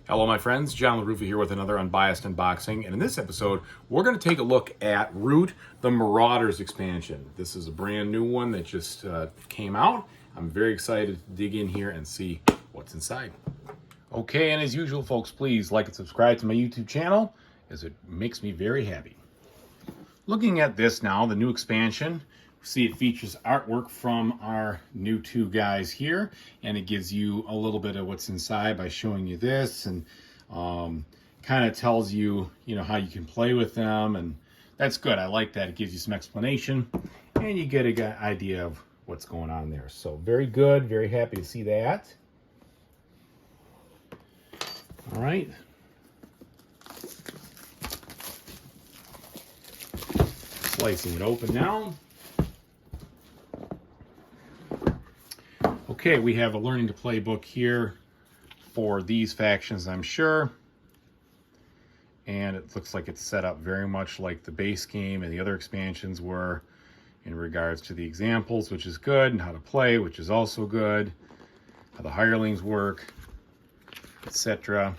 Hello my friends, John LaRuffa here with another Unbiased unboxing, and in this episode we're going to take a look at Root, the Marauders expansion. This is a brand new one that just came out. I'm very excited to dig in here and see what's inside. Okay, and as usual folks, please like and subscribe to my YouTube channel as it makes me very happy. Looking at this now, the new expansion, see it features artwork from our new two guys here, and it gives you a little bit of what's inside by showing you this, and kind of tells you, how you can play with them, and that's good. I like that. It gives you some explanation, and you get an idea of what's going on there. So very good, very happy to see that. All right. Slicing it open now. Okay, we have a learning to play book here for these factions, I'm sure. And it looks like it's set up very much like the base game and the other expansions were in regards to the examples, which is good, and how to play, which is also good, how the hirelings work, etc.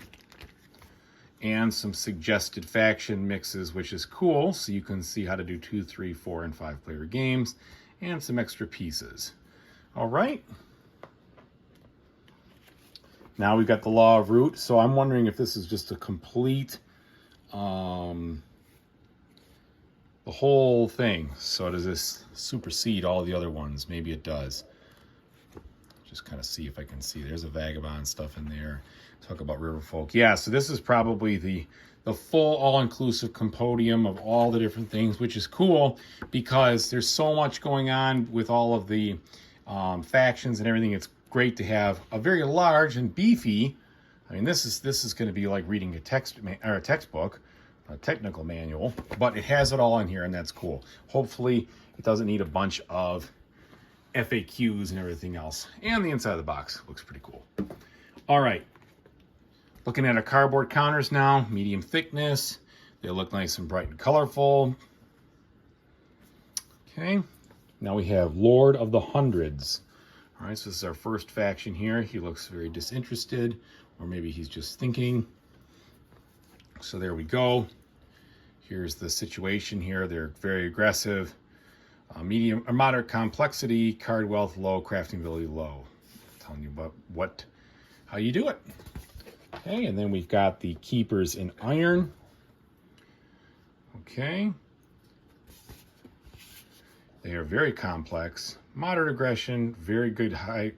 And some suggested faction mixes, which is cool, so you can see how to do 2, 3, 4, and 5 player games, and some extra pieces. All right. Now we've got the Law of Root, so I'm wondering if this is just a complete, the whole thing. So does this supersede all the other ones? Maybe it does. Just kind of see if I can see. There's a Vagabond stuff in there. Talk about River Folk. Yeah, so this is probably the full all-inclusive compendium of all the different things, which is cool because there's so much going on with all of the factions and everything. It's great to have a very large and beefy. I mean, this is going to be like reading a textbook, a technical manual, but it has it all in here, and that's cool. Hopefully, it doesn't need a bunch of FAQs and everything else. And the inside of the box looks pretty cool. All right, looking at our cardboard counters now, medium thickness. They look nice and bright and colorful. Okay, now we have Lord of the Hundreds. All right, so this is our first faction here. He looks very disinterested, or maybe he's just thinking. So there we go. Here's the situation here. They're very aggressive. Medium or moderate complexity, card wealth low, crafting ability low. Telling you about how you do it. Okay, and then we've got the Keepers in Iron. Okay. They are very complex. Moderate aggression, very good high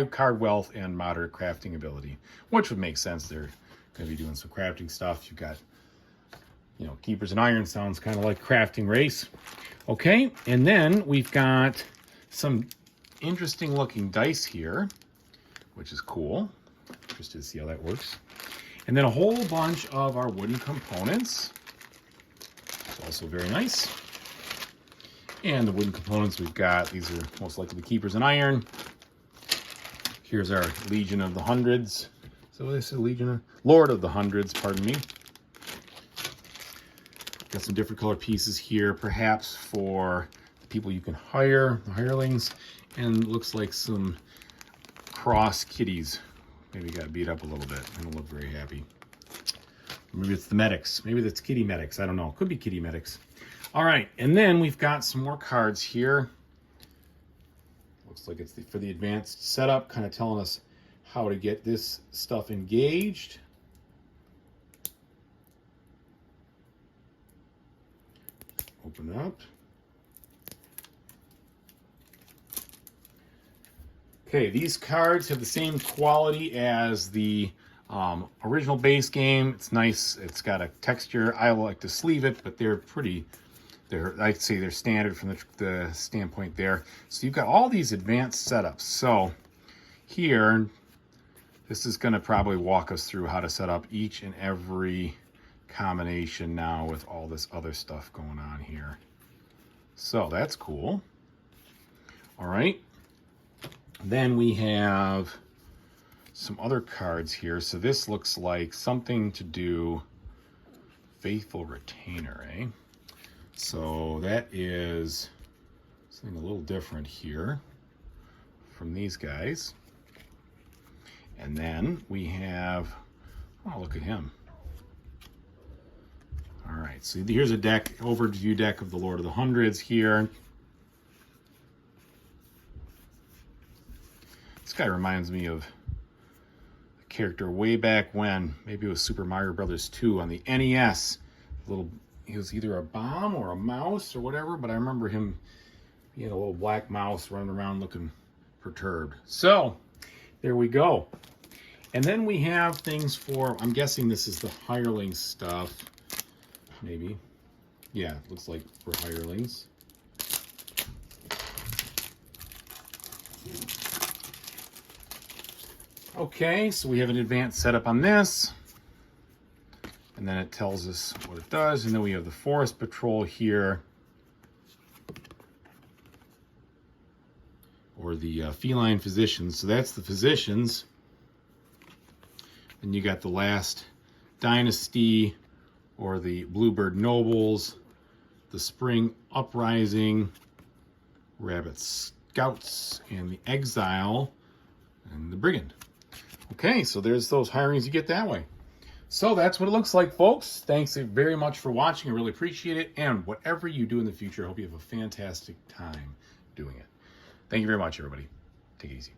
card wealth, and moderate crafting ability, which would make sense. They're going to be doing some crafting stuff. You've got, Keepers in Iron sounds kind of like crafting race. Okay, and then we've got some interesting looking dice here, which is cool. Interested to see how that works. And then a whole bunch of our wooden components. It's also very nice. And the wooden components we've got, these are most likely the Keepers in Iron. Here's our Legion of the Hundreds. So this is Lord of the Hundreds, pardon me. Got some different color pieces here, perhaps for the people you can hire, the hirelings. And looks like some cross kitties. Maybe got beat up a little bit. They don't look very happy. Maybe it's the medics. Maybe that's kitty medics. I don't know. Could be kitty medics. All right, and then we've got some more cards here. Looks like it's for the advanced setup, kind of telling us how to get this stuff engaged. Open up. Okay, these cards have the same quality as the original base game. It's nice. It's got a texture. I like to sleeve it, but they're pretty. I'd say they're standard from the standpoint there. So you've got all these advanced setups. So here, this is going to probably walk us through how to set up each and every combination now with all this other stuff going on here. So that's cool. All right. Then we have some other cards here. So this looks like something to do Faithful Retainer, eh? So that is something a little different here from these guys. And then we have Oh, look at him. All right, so here's a deck, overview deck of the Lord of the Hundreds here. This guy reminds me of a character way back when, maybe it was Super Mario Brothers 2 on the NES. He was either a bomb or a mouse or whatever, but I remember him being a little black mouse running around looking perturbed. So, there we go. And then we have things for, I'm guessing this is the hireling stuff. Maybe. Yeah, looks like for hirelings. Okay, so we have an advanced setup on this. And then it tells us what it does. And then we have the Forest Patrol here. Or the feline physicians. So that's the physicians. And you got the last dynasty, or the Bluebird Nobles, the Spring Uprising, Rabbit Scouts, and the Exile, and the Brigand. Okay, so there's those hirings you get that way. So that's what it looks like, folks. Thanks very much for watching. I really appreciate it. And whatever you do in the future, I hope you have a fantastic time doing it. Thank you very much, everybody. Take it easy.